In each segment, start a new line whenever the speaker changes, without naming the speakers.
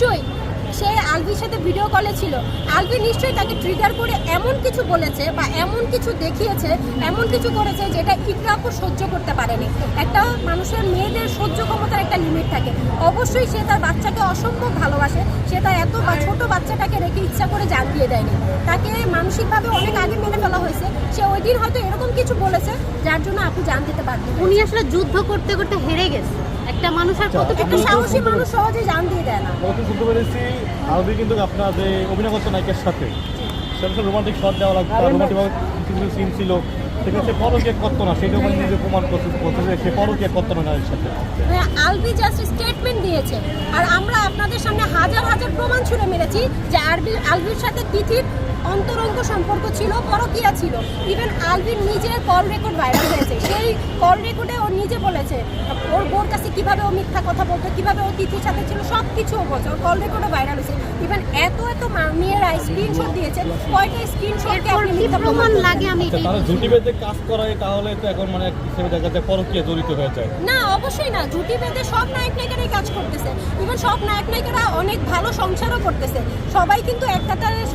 নিশ্চয়ই সে আলভির সাথে ভিডিও কলে ছিল, আলভি নিশ্চয়ই তাকে ট্রিগার করে এমন কিছু বলেছে বা এমন কিছু দেখিয়েছে, এমন কিছু করেছে যেটা ইকরাপু সহ্য করতে পারেনি। একটা মানুষের মেয়েদের সহ্য ক্ষমতার একটা লিমিট থাকে। অবশ্যই সে তার বাচ্চাকে অসম্ভব ভালোবাসে, সে তার এত ছোট বাচ্চাটাকে রেখে ইচ্ছা করে জান দিয়ে দেয়নি। তাকে মানসিকভাবে অনেক আগে মেনে ফেলা হয়েছে। সে ওই দিন হয়তো এরকম কিছু বলেছে যার জন্য আপু জান দিতে পারবে।
উনি আসলে যুদ্ধ করতে করতে হেরে গেছে। একটা মানুষ আর
একটা সাহসী মানুষ সহজে জান দিয়ে দেয় না।
শুনতে পেরেছি আলভি কিন্তু আপনার যে অভিনয় করছে নায়িকার সাথে, সেটা রোমান্টিক শট দেওয়া লাগবে, রোমান্টিক কিছু সিন ছিল, সেখানে সে পরকীয়া করতো না, সেটাও মানে নিজে প্রমাণ করছে যে সে পরকীয়া করতো না নারীর সাথে।
আলভি জাস্ট স্টেটমেন্ট দিয়েছে, আর আমরা আপনাদের সামনে হাজার হাজার প্রমাণ ছুড়ে মেরেছি যে আলভির সাথে তিথির অন্তরঙ্গ সম্পর্ক ছিল, পরকীয়া ছিল। ইভেন আলভির নিজের কল রেকর্ড ভাইরাল হয়েছে। সেই কল রেকর্ডে ও নিজে বলেছে ওর বোর কাছে কিভাবে ও মিথ্যা কথা বলতো, কিভাবে ও তিথির সাথে ছিল, সব কিছু ও বলছে। ওর কল রেকর্ডে ভাইরাল হয়েছে। ইভেন এত মেয়েরা স্ক্রিনশট দিয়েছে, কয়টা স্ক্রিনশটকে আপনি মিথ্যা প্রমাণ
লাগে? আমি
তারা জুটি বেঁধে কাজ করায়, তাহলে তো এখন মানে হিসেবে দেখা যায় পরকীয়া জড়িত হয়ে যায়।
না, অবশ্যই না। জুটি বেঁধে সব নায়ক নায়িকারাই কাজ করতেছে। ইভেন সব নায়ক নায়িকারা অনেক ভালো সংসারও করতেছে। সবাই কিন্তু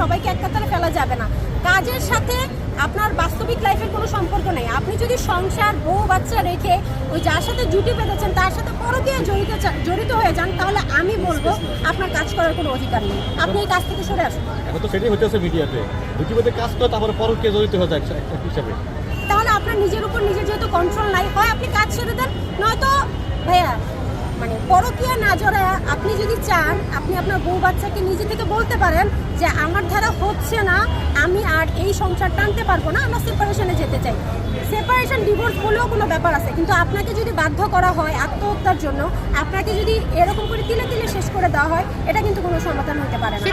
সবাইকে এক কাতারে ফেলা যাবে না। কাজের সাথে আপনার বাস্তবিক লাইফের কোনো সম্পর্ক নেই। আপনি যদি সংসার, বউ বাচ্চা রেখে ওই যার সাথে জুটি বেঁধেছেন তার সাথে পরকীয়া জড়িত হয়ে যান, তাহলে আমি বলবো আপনার কাজ করার কোনো অধিকার নেই। আপনি এই কাজ থেকে সরে আসুন।
এখন তো সেটাই হচ্ছে মিডিয়াতে, জুটি বেঁধে কাজ করে তারপরে পরকীয়া জড়িত হয়ে যায় এক হিসাবে।
তাহলে আপনার নিজের উপর নিজের যেহেতু কন্ট্রোল নাই, হয় আপনি কাজ ছেড়ে দেন, নয়তো ভাইয়া মানে পরকীয়া না জড়ায় আপনি যদি চান, আপনি আপনার বউ বাচ্চাকে নিজে থেকে বলতে পারেন যে আমার দ্বারা হচ্ছে না, আমি আর এই সংসার টানতে পারবো না, আমরা সেপারেশনে যেতে চাই। সেপারেশন, ডিভোর্স বলেও কোনো ব্যাপার আছে, কিন্তু আপনাকে যদি বাধ্য করা হয় আত্মহত্যার জন্য, আপনাকে যদি এরকম করে তিলে তিলে শেষ করে দেওয়া হয়, এটা কিন্তু কোনো সমাধান হতে পারে না।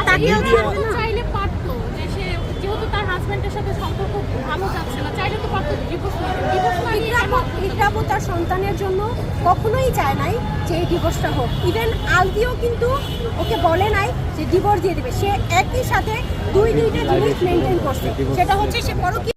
চাইলে পারতো যে সে যেহেতু তার হাজবেন্ডের সাথে সম্পর্ক ভালো যাচ্ছে না, চাইলে তো পারতো ডিভোর্স
ইকরাপু তার সন্তানের জন্য কখনোই চায় নাই যে এই ডিভোর্সটা হোক। ইভেন আলভিও কিন্তু ওকে বলে নাই যে ডিভোর্স দিয়ে দেবে। সে একই সাথে দুইটা জিনিস মেনটেন করছে, সেটা হচ্ছে সে পরকীয়া